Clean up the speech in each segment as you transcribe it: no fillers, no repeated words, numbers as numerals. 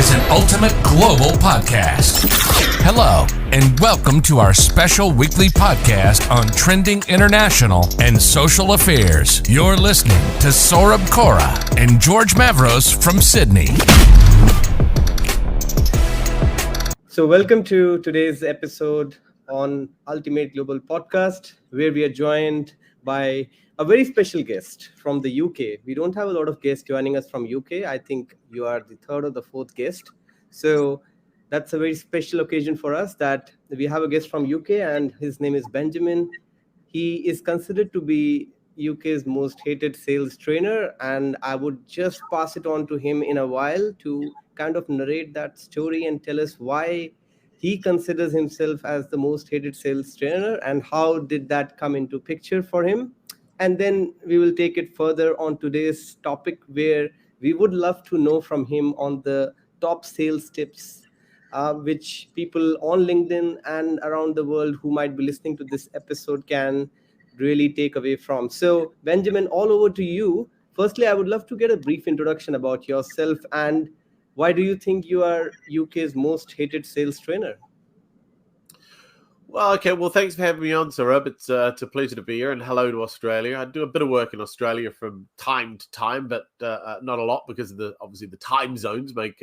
is an ultimate global podcast. Hello, and welcome to our special weekly podcast on trending international and social affairs. You're listening to Saurabh Kora and George Mavros from Sydney. So welcome to today's episode on Ultimate Global Podcast, where we are joined by a very special guest from the UK. We don't have a lot of guests joining us from UK. I think you are the third or the fourth guest. So that's a very special occasion for us that we have a guest from UK, and his name is Benjamin. He is considered to be UK's most hated sales trainer, and I would just pass it on to him in a while to kind of narrate that story and tell us why he considers himself as the most hated sales trainer and how did that come into picture for him. And then we will take it further on today's topic, where we would love to know from him on the top sales tips which people on LinkedIn and around the world who might be listening to this episode can really take away from. So Benjamin, all over to you. Firstly, I would love to get a brief introduction about yourself and why do you think you are UK's most hated sales trainer? Well, okay. Well, thanks for having me on, Saurabh. It's a pleasure to be here, and hello to Australia. I do a bit of work in Australia from time to time, but not a lot because of obviously the time zones make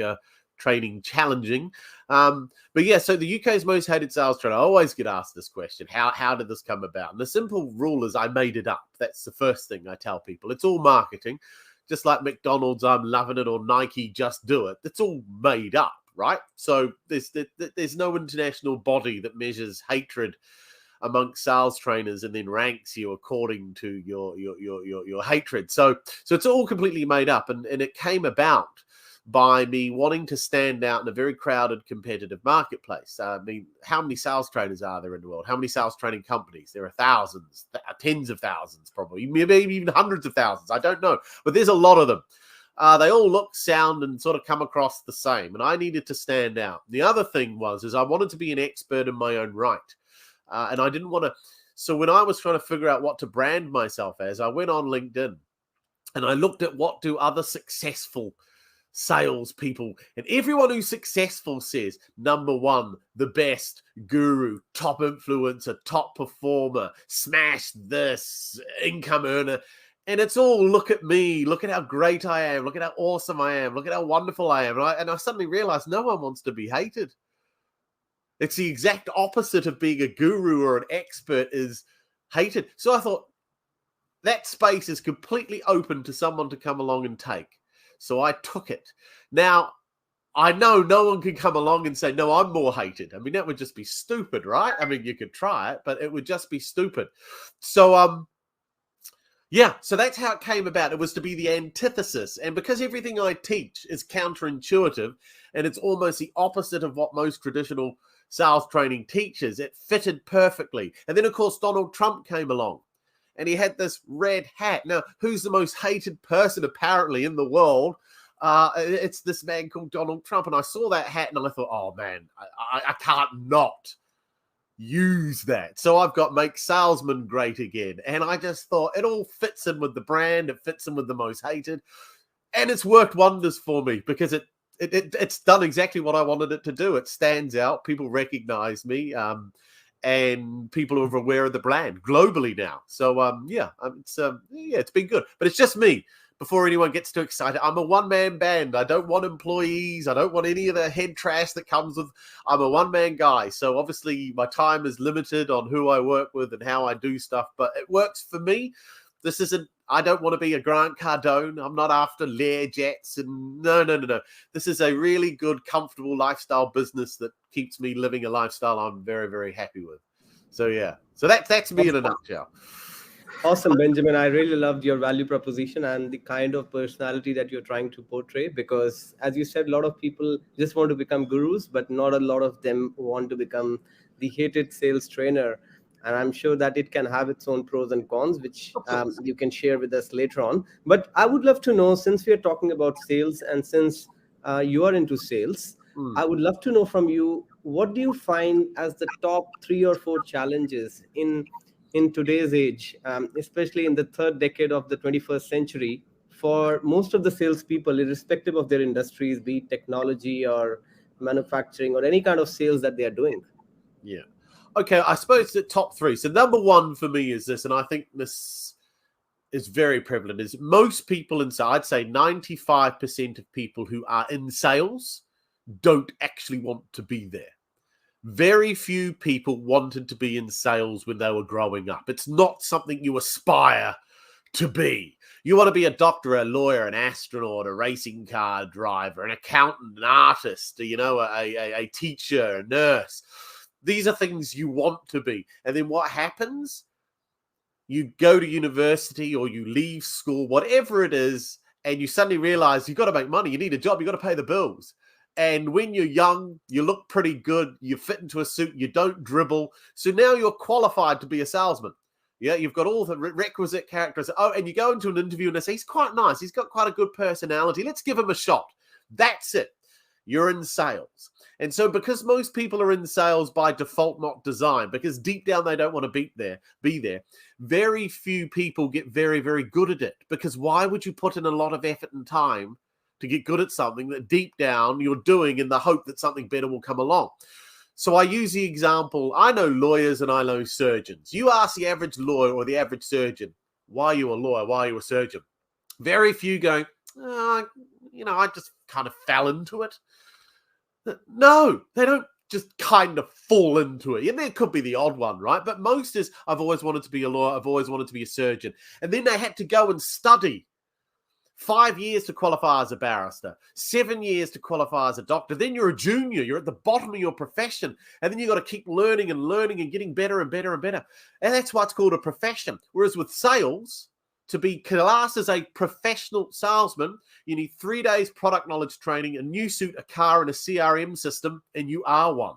training challenging. But yeah, so the UK's most hated sales trainer. I always get asked this question: How did this come about? And the simple rule is I made it up. That's the first thing I tell people. It's all marketing, just like McDonald's, I'm loving it, or Nike, just do it. It's all made up. Right, so there's no international body that measures hatred amongst sales trainers and then ranks you according to your hatred. So it's all completely made up, and it came about by me wanting to stand out in a very crowded, competitive marketplace. I mean, how many sales trainers are there in the world? How many sales training companies? There are thousands, tens of thousands, probably, maybe even hundreds of thousands. I don't know, but there's a lot of them. They all look, sound, and sort of come across the same, and I needed to stand out. The other thing is I wanted to be an expert in my own right, and I didn't want to. So when I was trying to figure out what to brand myself as, I went on LinkedIn, and I looked at what do other successful salespeople, and everyone who's successful says, number one, the best, guru, top influencer, top performer, smash this, income earner. And it's all, look at me, look at how great I am, look at how awesome I am, look at how wonderful I am. And I suddenly realized no one wants to be hated. It's the exact opposite of being a guru or an expert is hated. So I thought that space is completely open to someone to come along and take. So I took it. Now, I know no one can come along and say, no, I'm more hated. I mean, that would just be stupid, right? I mean, you could try it, but it would just be stupid. So, yeah, so that's how it came about. It was to be the antithesis. And because everything I teach is counterintuitive and it's almost the opposite of what most traditional sales training teaches, it fitted perfectly. And then, of course, Donald Trump came along and he had this red hat. Now, who's the most hated person apparently in the world? It's this man called Donald Trump. And I saw that hat and I thought, oh, man, I can't not use that. So I've got make salesman great again. And I just thought it all fits in with the brand. It fits in with the most hated. And it's worked wonders for me because it's done exactly what I wanted it to do. It stands out. People recognize me. And people are aware of the brand globally now. So it's been good. But it's just me. Before anyone gets too excited, I'm a one-man band. I don't want employees. I don't want any of the head trash that comes with. I'm a one-man guy. So obviously my time is limited on who I work with and how I do stuff, but it works for me. I don't want to be a Grant Cardone. I'm not after Lear jets and no. This is a really good, comfortable lifestyle business that keeps me living a lifestyle I'm very, very happy with. So yeah. So that's me in a nutshell. Awesome, Benjamin. I really loved your value proposition and the kind of personality that you're trying to portray, because as you said, a lot of people just want to become gurus, but not a lot of them want to become the hated sales trainer. And I'm sure that it can have its own pros and cons, which you can share with us later on. But I would love to know, since we are talking about sales and since you are into sales, I would love to know from you, what do you find as the top 3 or 4 challenges in today's age, especially in the third decade of the 21st century, for most of the salespeople, irrespective of their industries, be it technology or manufacturing or any kind of sales that they are doing? Yeah. Okay, I suppose the top three. So number one for me is this, and I think this is very prevalent, is most people in sales, I'd say 95% of people who are in sales don't actually want to be there. Very few people wanted to be in sales when they were growing up. It's not something you aspire to be. You want to be a doctor, a lawyer, an astronaut, a racing car driver, an accountant, an artist, a teacher, a nurse. These are things you want to be. And then what happens? You go to university or you leave school, whatever it is, and you suddenly realize you've got to make money. You need a job. You've got to pay the bills. And when you're young, you look pretty good. You fit into a suit. You don't dribble. So now you're qualified to be a salesman. Yeah, you've got all the requisite characters. Oh, and you go into an interview and they say, he's quite nice. He's got quite a good personality. Let's give him a shot. That's it. You're in sales. And so because most people are in sales by default, not design, because deep down they don't want to be there, very few people get very, very good at it. Because why would you put in a lot of effort and time to get good at something that deep down you're doing in the hope that something better will come along? So I use the example, I know lawyers and I know surgeons. You ask the average lawyer or the average surgeon, why are you a lawyer? Why are you a surgeon? Very few going, I just kind of fell into it. No, they don't just kind of fall into it. And there could be the odd one, right? But most is, I've always wanted to be a lawyer. I've always wanted to be a surgeon. And then they had to go and study 5 years to qualify as a barrister, 7 years to qualify as a doctor. Then you're a junior. You're at the bottom of your profession. And then you've got to keep learning and getting better and better and better. And that's why it's called a profession. Whereas with sales, to be classed as a professional salesman, you need 3 days product knowledge training, a new suit, a car, and a CRM system, and you are one.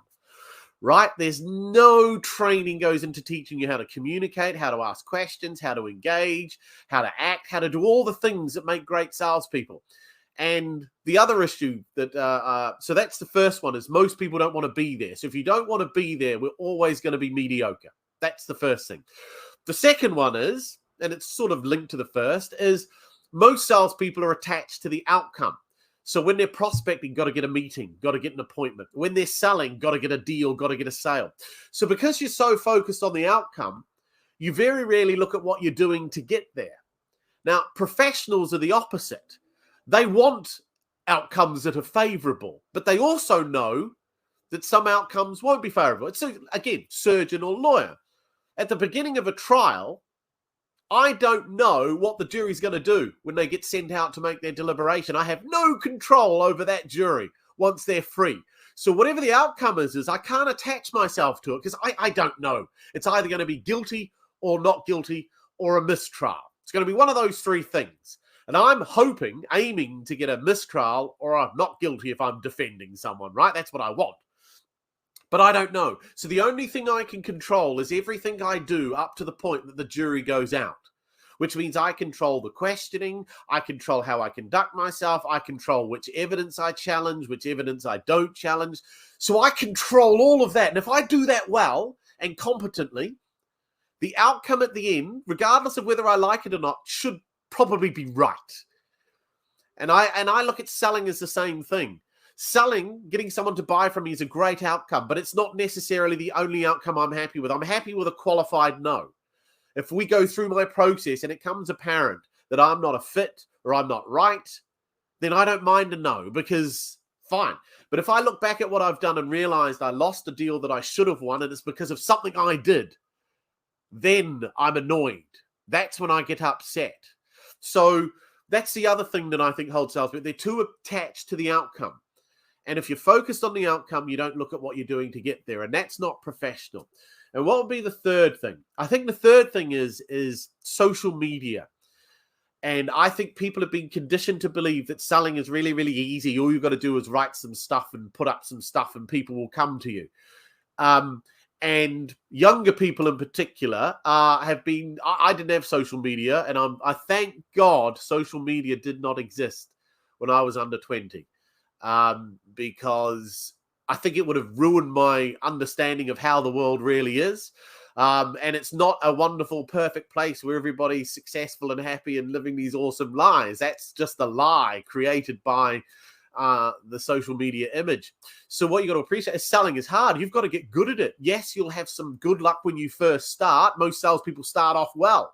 Right? There's no training goes into teaching you how to communicate, how to ask questions, how to engage, how to act, how to do all the things that make great salespeople. And the other issue that, so that's the first one, is most people don't want to be there. So if you don't want to be there, we're always going to be mediocre. That's the first thing. The second one is, and it's sort of linked to the first, is most salespeople are attached to the outcome. So when they're prospecting, got to get a meeting, got to get an appointment. When they're selling, got to get a deal, got to get a sale. So because you're so focused on the outcome, you very rarely look at what you're doing to get there. Now, professionals are the opposite. They want outcomes that are favorable, but they also know that some outcomes won't be favorable. So again, surgeon or lawyer. At the beginning of a trial, I don't know what the jury's going to do when they get sent out to make their deliberation. I have no control over that jury once they're free. So whatever the outcome is I can't attach myself to it because I don't know. It's either going to be guilty or not guilty or a mistrial. It's going to be one of those three things. And I'm aiming to get a mistrial or I'm not guilty if I'm defending someone, right? That's what I want. But I don't know. So the only thing I can control is everything I do up to the point that the jury goes out, which means I control the questioning, I control how I conduct myself, I control which evidence I challenge, which evidence I don't challenge. So I control all of that. And if I do that well and competently, the outcome at the end, regardless of whether I like it or not, should probably be right. And I look at selling as the same thing. Selling, getting someone to buy from me is a great outcome, but it's not necessarily the only outcome I'm happy with. I'm happy with a qualified no. If we go through my process and it comes apparent that I'm not a fit or I'm not right, then I don't mind a no because fine. But if I look back at what I've done and realized I lost a deal that I should have won and it's because of something I did, then I'm annoyed. That's when I get upset. So that's the other thing that I think holds sales, but they're too attached to the outcome. And if you're focused on the outcome, you don't look at what you're doing to get there. And that's not professional. And what would be the third thing? I think the third thing is social media. And I think people have been conditioned to believe that selling is really, really easy. All you've got to do is write some stuff and put up some stuff and people will come to you. And younger people in particular have been, I didn't have social media. And I thank God social media did not exist when I was under 20. Because I think it would have ruined my understanding of how the world really is. And it's not a wonderful, perfect place where everybody's successful and happy and living these awesome lives. That's just a lie created by the social media image. So what you got to appreciate is selling is hard. You've got to get good at it. Yes, you'll have some good luck when you first start. Most salespeople start off well.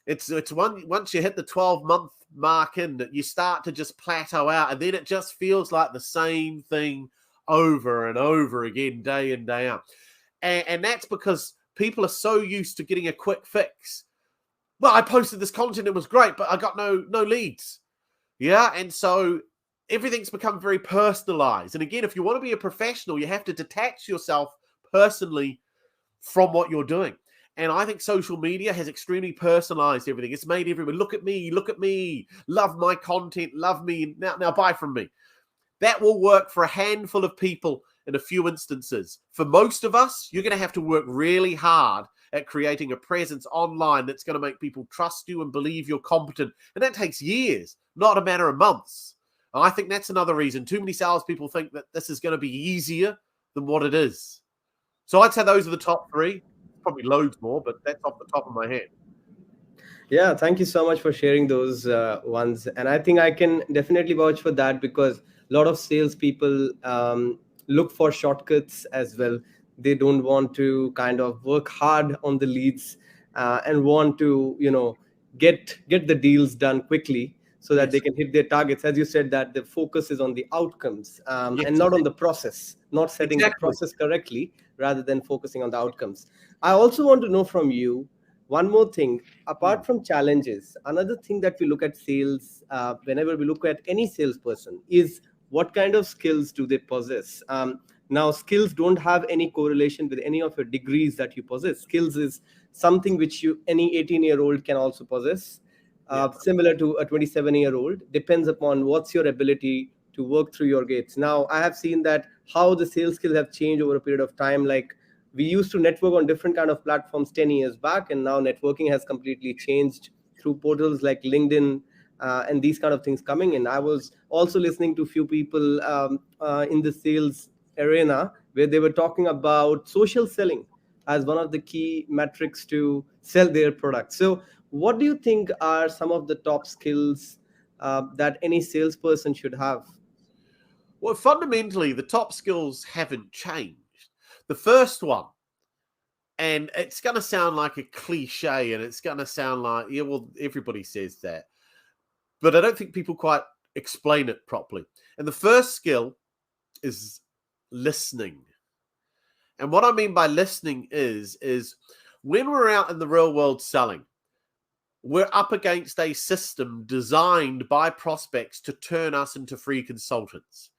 It's once you hit the 12-month mark in that you start to just plateau out, and then it just feels like the same thing over and over again, day in, day out. And that's because people are so used to getting a quick fix. Well, I posted this content, it was great, but I got no leads. Yeah, and so everything's become very personalized. And again, if you want to be a professional, you have to detach yourself personally from what you're doing. And I think social media has extremely personalized everything. It's made everyone look at me, love my content, love me, now buy from me. That will work for a handful of people in a few instances. For most of us, you're going to have to work really hard at creating a presence online that's going to make people trust you and believe you're competent. And that takes years, not a matter of months. And I think that's another reason. Too many salespeople think that this is going to be easier than what it is. So I'd say those are the top three. Probably loads more, but that's off the top of my head. Yeah, thank you so much for sharing those ones. And I think I can definitely vouch for that, because a lot of salespeople look for shortcuts as well. They don't want to kind of work hard on the leads and want to, get the deals done quickly so that they can hit their targets. As you said, that the focus is on the outcomes and not on the process, not setting the process correctly rather than focusing on the outcomes. I also want to know from you one more thing. Apart from challenges, another thing that we look at sales, whenever we look at any salesperson, is what kind of skills do they possess? Now, skills don't have any correlation with any of your degrees that you possess. Skills is something which any 18-year-old can also possess, similar to a 27-year-old. Depends upon what's your ability to work through your gates. Now, I have seen that how the sales skills have changed over a period of time. Like, we used to network on different kind of platforms 10 years back, and now networking has completely changed through portals like LinkedIn and these kind of things coming in. I was also listening to a few people in the sales arena where they were talking about social selling as one of the key metrics to sell their products. So what do you think are some of the top skills that any salesperson should have? Well, fundamentally, the top skills haven't changed. The first one, and it's going to sound like a cliche, and it's going to sound like, yeah, well, everybody says that. But I don't think people quite explain it properly. And the first skill is listening. And what I mean by listening is when we're out in the real world selling, we're up against a system designed by prospects to turn us into free consultants.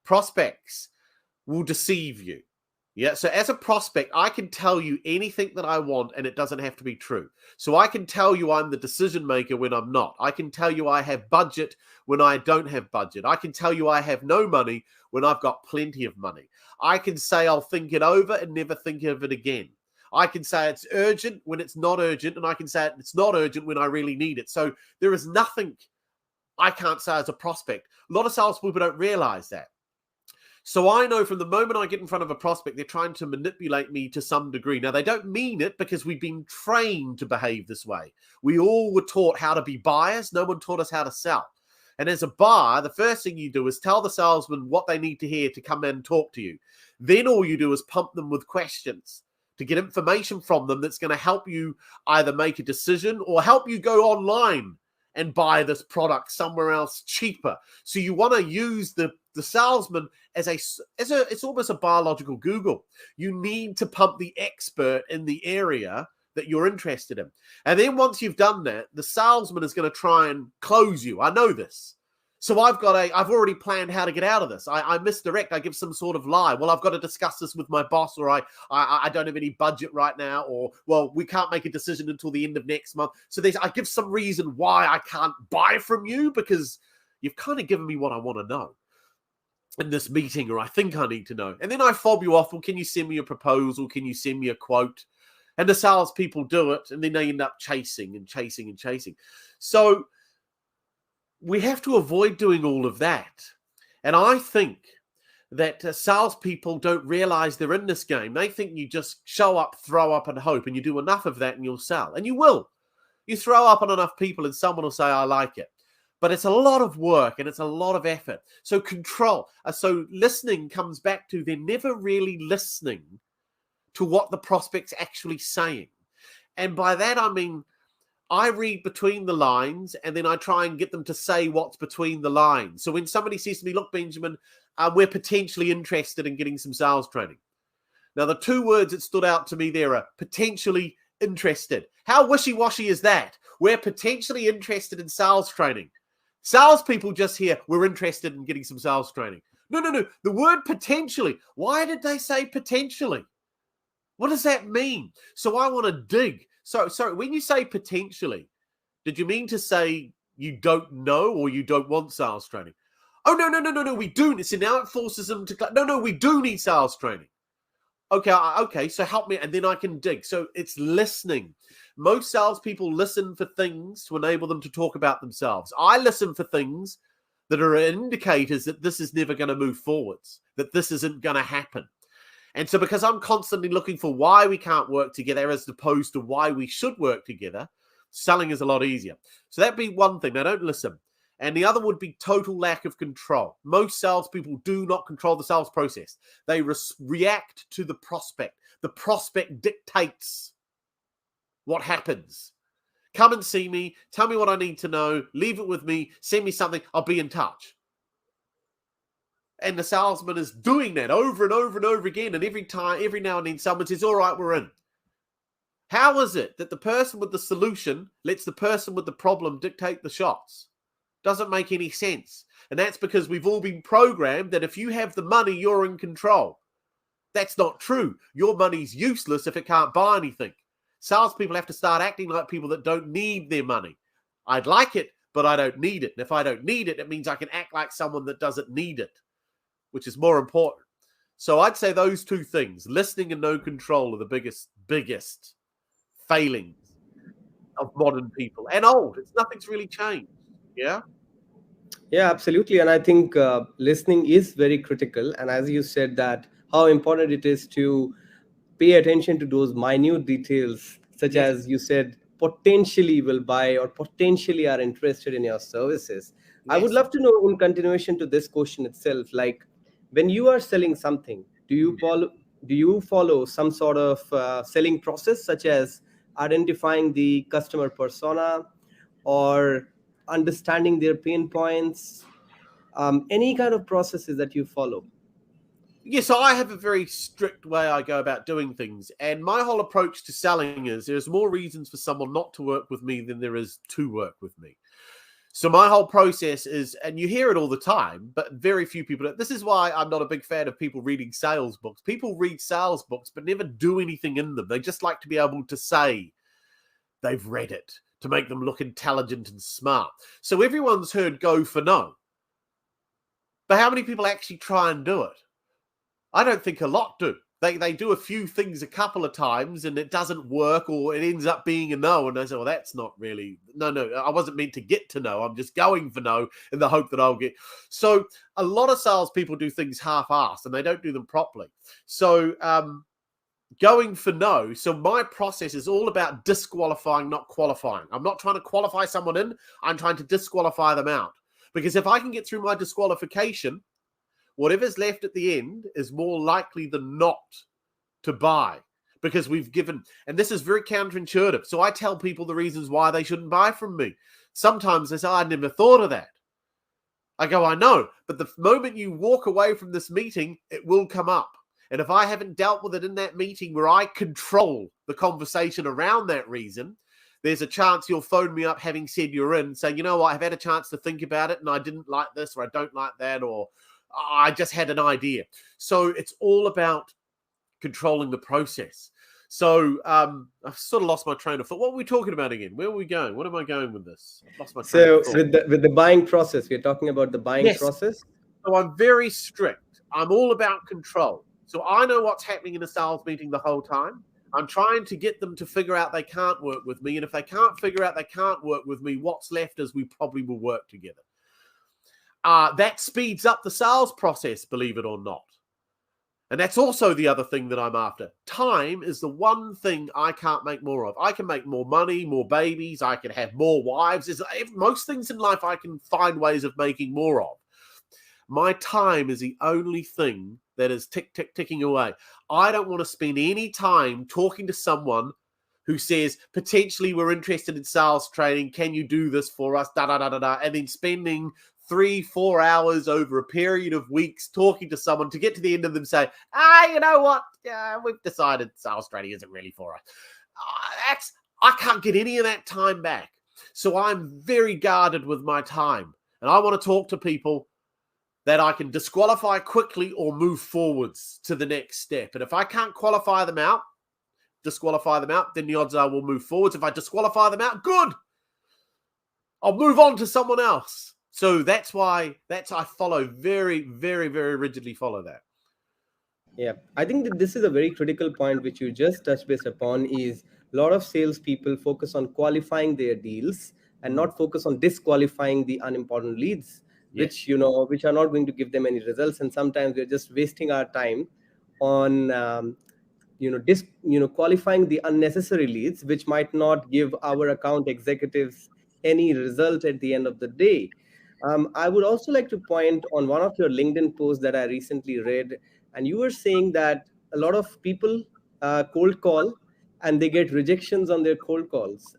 Prospects will deceive you. Yeah, so as a prospect, I can tell you anything that I want, and it doesn't have to be true. So I can tell you I'm the decision maker when I'm not. I can tell you I have budget when I don't have budget. I can tell you I have no money when I've got plenty of money. I can say I'll think it over and never think of it again. I can say it's urgent when it's not urgent, and I can say it's not urgent when I really need it. So there is nothing I can't say as a prospect. A lot of salespeople don't realize that. So I know from the moment I get in front of a prospect, they're trying to manipulate me to some degree. Now, they don't mean it, because we've been trained to behave this way. We all were taught how to be buyers. No one taught us how to sell. And as a buyer, the first thing you do is tell the salesman what they need to hear to come in and talk to you. Then all you do is pump them with questions to get information from them that's going to help you either make a decision or help you go online and buy this product somewhere else cheaper. So you want to use the salesman as it's almost a biological Google. You need to pump the expert in the area that you're interested in. And then once you've done that, the salesman is going to try and close you. I know this. So I've already planned how to get out of this. I misdirect. I give some sort of lie. Well, I've got to discuss this with my boss, or I don't have any budget right now, or, well, we can't make a decision until the end of next month. So I give some reason why I can't buy from you, because you've kind of given me what I want to know in this meeting, or I think I need to know. And then I fob you off. Well, can you send me a proposal? Can you send me a quote? And the salespeople do it, and then they end up chasing and chasing and chasing. So we have to avoid doing all of that. And I think that salespeople don't realize they're in this game. They think you just show up, throw up, and hope, and you do enough of that and you'll sell. And you will. You throw up on enough people and someone will say, I like it. But it's a lot of work and it's a lot of effort. So control. So listening comes back to they're never really listening to what the prospect's actually saying. And by that, I mean, I read between the lines and then I try and get them to say what's between the lines. So when somebody says to me, look, Benjamin, we're potentially interested in getting some sales training. Now, the two words that stood out to me there are potentially interested. How wishy-washy is that? We're potentially interested in sales training. Salespeople just hear, we're interested in getting some sales training. No. The word potentially. Why did they say potentially? What does that mean? So I want to dig. So when you say potentially, did you mean to say you don't know or you don't want sales training? Oh, no, we do. So now it forces them to, no, we do need sales training. Okay, so help me, and then I can dig. So it's listening. Most salespeople listen for things to enable them to talk about themselves. I listen for things that are indicators that this is never going to move forwards, that this isn't going to happen. And so because I'm constantly looking for why we can't work together as opposed to why we should work together, selling is a lot easier. So that'd be one thing. They don't listen. And the other would be total lack of control. Most salespeople do not control the sales process. They react to the prospect. The prospect dictates what happens. Come and see me. Tell me what I need to know. Leave it with me. Send me something. I'll be in touch. And the salesman is doing that over and over and over again. And every now and then someone says, all right, we're in. How is it that the person with the solution lets the person with the problem dictate the shots? Doesn't make any sense. And that's because we've all been programmed that if you have the money, you're in control. That's not true. Your money's useless if it can't buy anything. Salespeople have to start acting like people that don't need their money. I'd like it, but I don't need it. And if I don't need it, it means I can act like someone that doesn't need it, which is more important. So I'd say those two things, listening and no control, are the biggest failings of modern people and old. Nothing's really changed. Yeah. Yeah, absolutely. And I think listening is very critical. And as you said, that how important it is to pay attention to those minute details, such as you said, potentially will buy or potentially are interested in your services. Yes. I would love to know, in continuation to this question itself, like when you are selling something, do you follow some sort of selling process, such as identifying the customer persona or understanding their pain points, any kind of processes that you follow? Yeah, so I have a very strict way I go about doing things. And my whole approach to selling is there's more reasons for someone not to work with me than there is to work with me. So my whole process is, and you hear it all the time, but very few people, this is why I'm not a big fan of people reading sales books. People read sales books, but never do anything in them. They just like to be able to say they've read it, to make them look intelligent and smart. So everyone's heard go for no. But how many people actually try and do it? I don't think a lot do. They do a few things a couple of times and it doesn't work, or it ends up being a no. And they say, well, that's not really, no, I wasn't meant to get to no. I'm just going for no in the hope that I'll get. So a lot of salespeople do things half-assed and they don't do them properly. So going for no. So my process is all about disqualifying, not qualifying. I'm not trying to qualify someone in. I'm trying to disqualify them out. Because if I can get through my disqualification, whatever's left at the end is more likely than not to buy, because we've given, and this is very counterintuitive. So I tell people the reasons why they shouldn't buy from me. Sometimes they say, I never thought of that. I go, I know, but the moment you walk away from this meeting, it will come up. And if I haven't dealt with it in that meeting where I control the conversation around that reason, there's a chance you'll phone me up having said you're in, saying, you know what, I've had a chance to think about it and I didn't like this, or I don't like that, or I just had an idea. So it's all about controlling the process. So I've sort of lost my train of thought. What were we talking about again? Where are we going? What am I going with this? I've lost my train of thought. With the buying process, we're talking about the buying process. So I'm very strict. I'm all about control. So I know what's happening in a sales meeting the whole time. I'm trying to get them to figure out they can't work with me. And if they can't figure out they can't work with me, what's left is we probably will work together. that speeds up the sales process, believe it or not. And that's also the other thing that I'm after. Time is the one thing I can't make more of. I can make more money, more babies. I can have more wives. Most things in life I can find ways of making more of. My time is the only thing that is ticking away. I don't want to spend any time talking to someone who says, potentially we're interested in sales training. Can you do this for us? And then spending 3-4 hours over a period of weeks talking to someone to get to the end of them say, you know what? We've decided sales training isn't really for us. I can't get any of that time back. So I'm very guarded with my time. And I want to talk to people that I can disqualify quickly or move forwards to the next step. And if I can't disqualify them out, then the odds are we'll move forwards. If I disqualify them out, good. I'll move on to someone else. So that's why I follow very, very, very rigidly follow that. Yeah, I think that this is a very critical point which you just touched base upon. Is a lot of salespeople focus on qualifying their deals and not focus on disqualifying the unimportant leads, which are not going to give them any results. And sometimes we're just wasting our time on qualifying the unnecessary leads, which might not give our account executives any result at the end of the day. I would also like to point on one of your LinkedIn posts that I recently read, and you were saying that a lot of people cold call and they get rejections on their cold calls.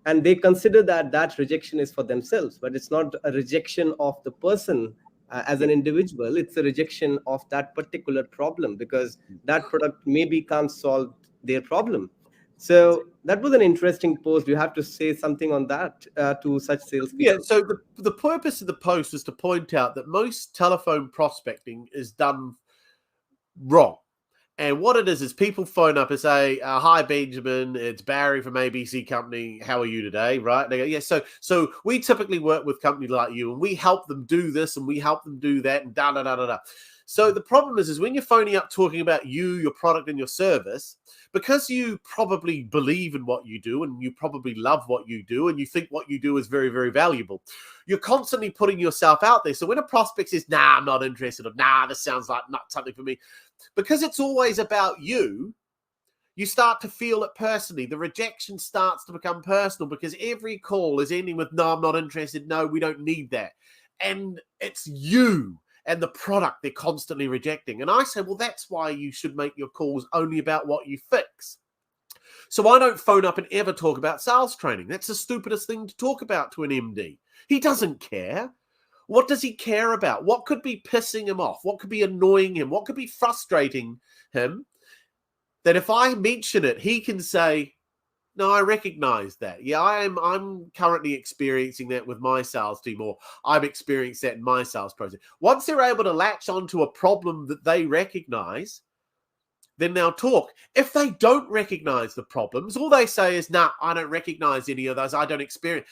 And they consider that rejection is for themselves, but it's not a rejection of the person as an individual. It's a rejection of that particular problem because that product maybe can't solve their problem. So that was an interesting post. You have to say something on that to such salespeople. Yeah, so the purpose of the post is to point out that most telephone prospecting is done wrong. And what it is people phone up and say, hi, Benjamin, it's Barry from ABC Company. How are you today? Right? They go, yeah, so we typically work with companies like you and we help them do this and we help them do that and da-da-da-da-da. So the problem is when you're phoning up talking about you, your product and your service, because you probably believe in what you do and you probably love what you do and you think what you do is very, very valuable, you're constantly putting yourself out there. So when a prospect says, nah, I'm not interested, or nah, this sounds like not something for me, because it's always about you, you start to feel it personally. The rejection starts to become personal because every call is ending with, no, I'm not interested. No, we don't need that. And it's you and the product they're constantly rejecting. And I say, well, that's why you should make your calls only about what you fix. So I don't phone up and ever talk about sales training. That's the stupidest thing to talk about to an MD. He doesn't care. What does he care about? What could be pissing him off? What could be annoying him? What could be frustrating him? That if I mention it, he can say, no, I recognize that. Yeah, I'm currently experiencing that with my sales team, or I've experienced that in my sales process. Once they're able to latch onto a problem that they recognize, then they'll talk. If they don't recognize the problems, all they say is, nah, I don't recognize any of those. I don't experience.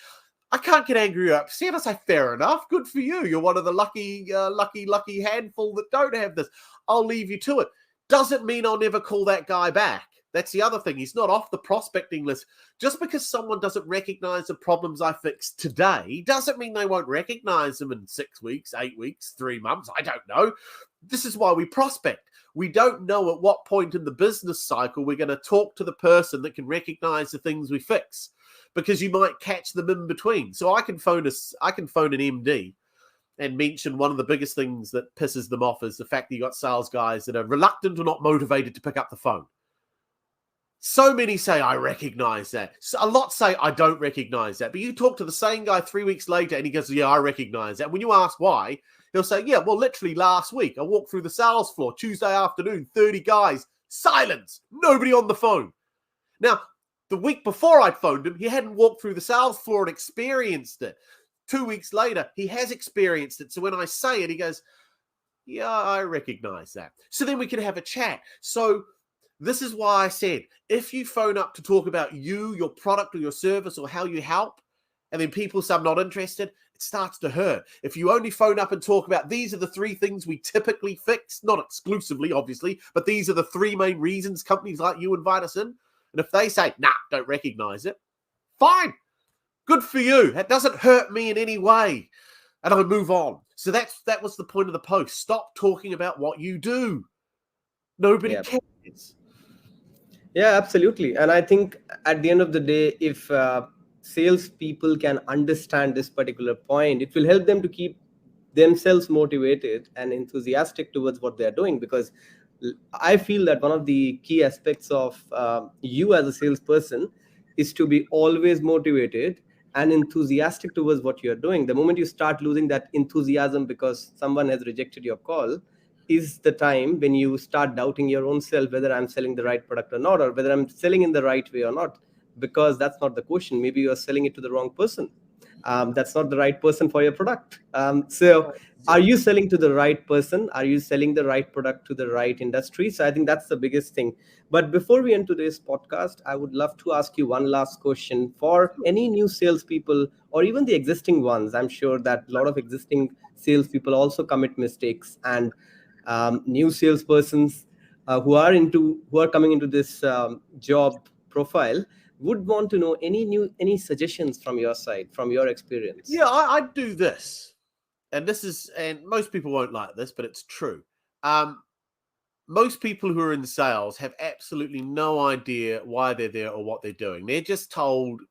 I can't get angry or upset. I say, fair enough. Good for you. You're one of the lucky handful that don't have this. I'll leave you to it. Doesn't mean I'll never call that guy back. That's the other thing. He's not off the prospecting list. Just because someone doesn't recognize the problems I fixed today doesn't mean they won't recognize them in 6 weeks, 8 weeks, 3 months. I don't know. This is why we prospect. We don't know at what point in the business cycle we're going to talk to the person that can recognize the things we fix, because you might catch them in between. So I can phone an MD and mention one of the biggest things that pisses them off is the fact that you got sales guys that are reluctant or not motivated to pick up the phone. So many say, I recognize that. So a lot say, I don't recognize that. But you talk to the same guy 3 weeks later and he goes, yeah, I recognize that. When you ask why, he'll say, yeah, well, literally last week, I walked through the sales floor, Tuesday afternoon, 30 guys, silence, nobody on the phone. Now, the week before I'd phoned him, he hadn't walked through the sales floor and experienced it. 2 weeks later, he has experienced it. So when I say it, he goes, yeah, I recognize that. So then we can have a chat. So this is why I said, if you phone up to talk about you, your product or your service or how you help, and then people say, I'm not interested, it starts to hurt. If you only phone up and talk about these are the 3 things we typically fix, not exclusively, obviously, but these are the 3 main reasons companies like you invite us in. And if they say, nah, don't recognize it, fine. Good for you. That doesn't hurt me in any way. and I move on. So that was the point of the post. Stop talking about what you do. Nobody cares. Yeah, absolutely. And I think at the end of the day, if salespeople can understand this particular point, it will help them to keep themselves motivated and enthusiastic towards what they are doing. Because I feel that one of the key aspects of you as a salesperson is to be always motivated and enthusiastic towards what you're doing. The moment you start losing that enthusiasm because someone has rejected your call is the time when you start doubting your own self, whether I'm selling the right product or not, or whether I'm selling in the right way or not, because that's not the question. Maybe you're selling it to the wrong person. That's not the right person for your product. So are you selling to the right person? Are you selling the right product to the right industry? So I think that's the biggest thing. But before we end today's podcast, I would love to ask you one last question for any new salespeople or even the existing ones. I'm sure that a lot of existing salespeople also commit mistakes, and new salespersons who are coming into this job profile would want to know any suggestions from your side, from your experience. Yeah, I'd do this. And most people won't like this, but it's true. Most people who are in sales have absolutely no idea why they're there or what they're doing. They're just told,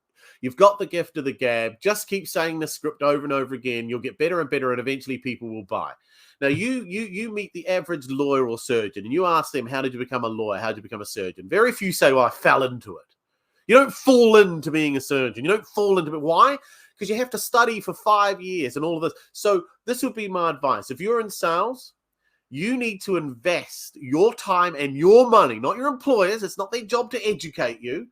you've got the gift of the gab, just keep saying the script over and over again, you'll get better and better, and eventually people will buy. Now, you meet the average lawyer or surgeon, and you ask them, how did you become a lawyer? How did you become a surgeon? Very few say, well, I fell into it. You don't fall into being a surgeon. You don't fall into it. Why? Because you have to study for 5 years and all of this. So this would be my advice. If you're in sales, you need to invest your time and your money, not your employers. It's not their job to educate you.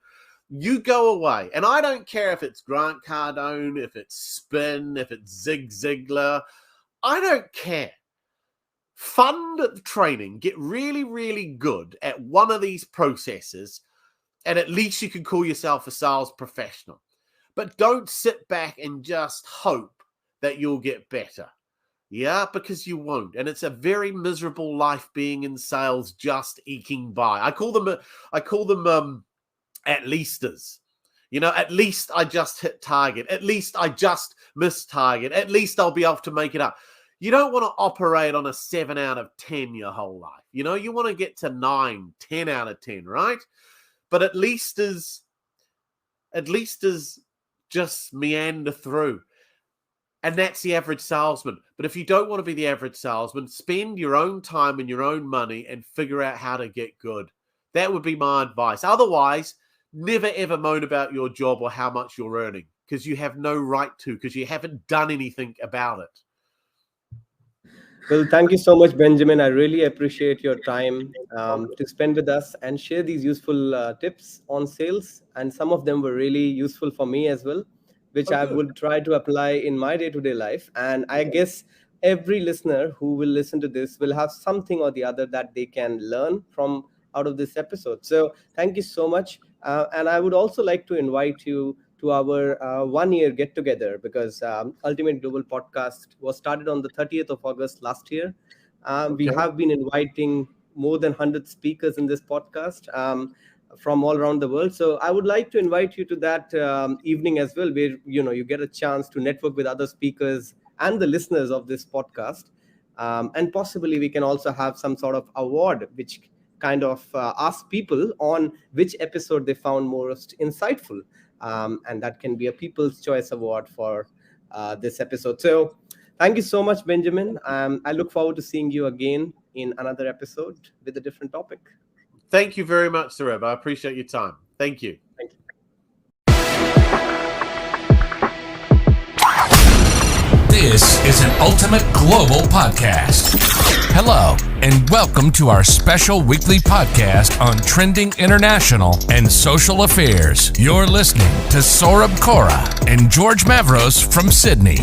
You go away. And I don't care if it's Grant Cardone, if it's Spin, if it's Zig Ziglar. I don't care. Fund training. Get really, really good at one of these processes, and at least you can call yourself a sales professional. But don't sit back and just hope that you'll get better. Yeah, because you won't. And it's a very miserable life being in sales, just eking by. I call them at leasters. You know, at least I just hit target. At least I just missed target. At least I'll be able to make it up. You don't want to operate on a 7 out of 10 your whole life. You know, you want to get to 9, 10 out of 10, right? But at least just meander through. And that's the average salesman. But if you don't want to be the average salesman, spend your own time and your own money and figure out how to get good. That would be my advice. Otherwise, never ever moan about your job or how much you're earning, because you have no right to, because you haven't done anything about it. Well, thank you so much, Benjamin. I really appreciate your time to spend with us and share these useful tips on sales. And some of them were really useful for me as well, which I would try to apply in my day-to-day life. And I guess every listener who will listen to this will have something or the other that they can learn from out of this episode. So thank you so much. And I would also like to invite you to our 1 year get together, because Ultimate Global Podcast was started on the 30th of August last year. We have been inviting more than 100 speakers in this podcast from all around the world. So I would like to invite you to that evening as well, where you get a chance to network with other speakers and the listeners of this podcast. And possibly we can also have some sort of award, which kind of ask people on which episode they found most insightful. And that can be a People's Choice Award for this episode. So thank you so much, Benjamin. I look forward to seeing you again in another episode with a different topic. Thank you very much, Sareb. I appreciate your time. Thank you. Thank you. This is an Ultimate Global Podcast. Hello, and welcome to our special weekly podcast on trending international and social affairs. You're listening to Saurabh Kora and George Mavros from Sydney.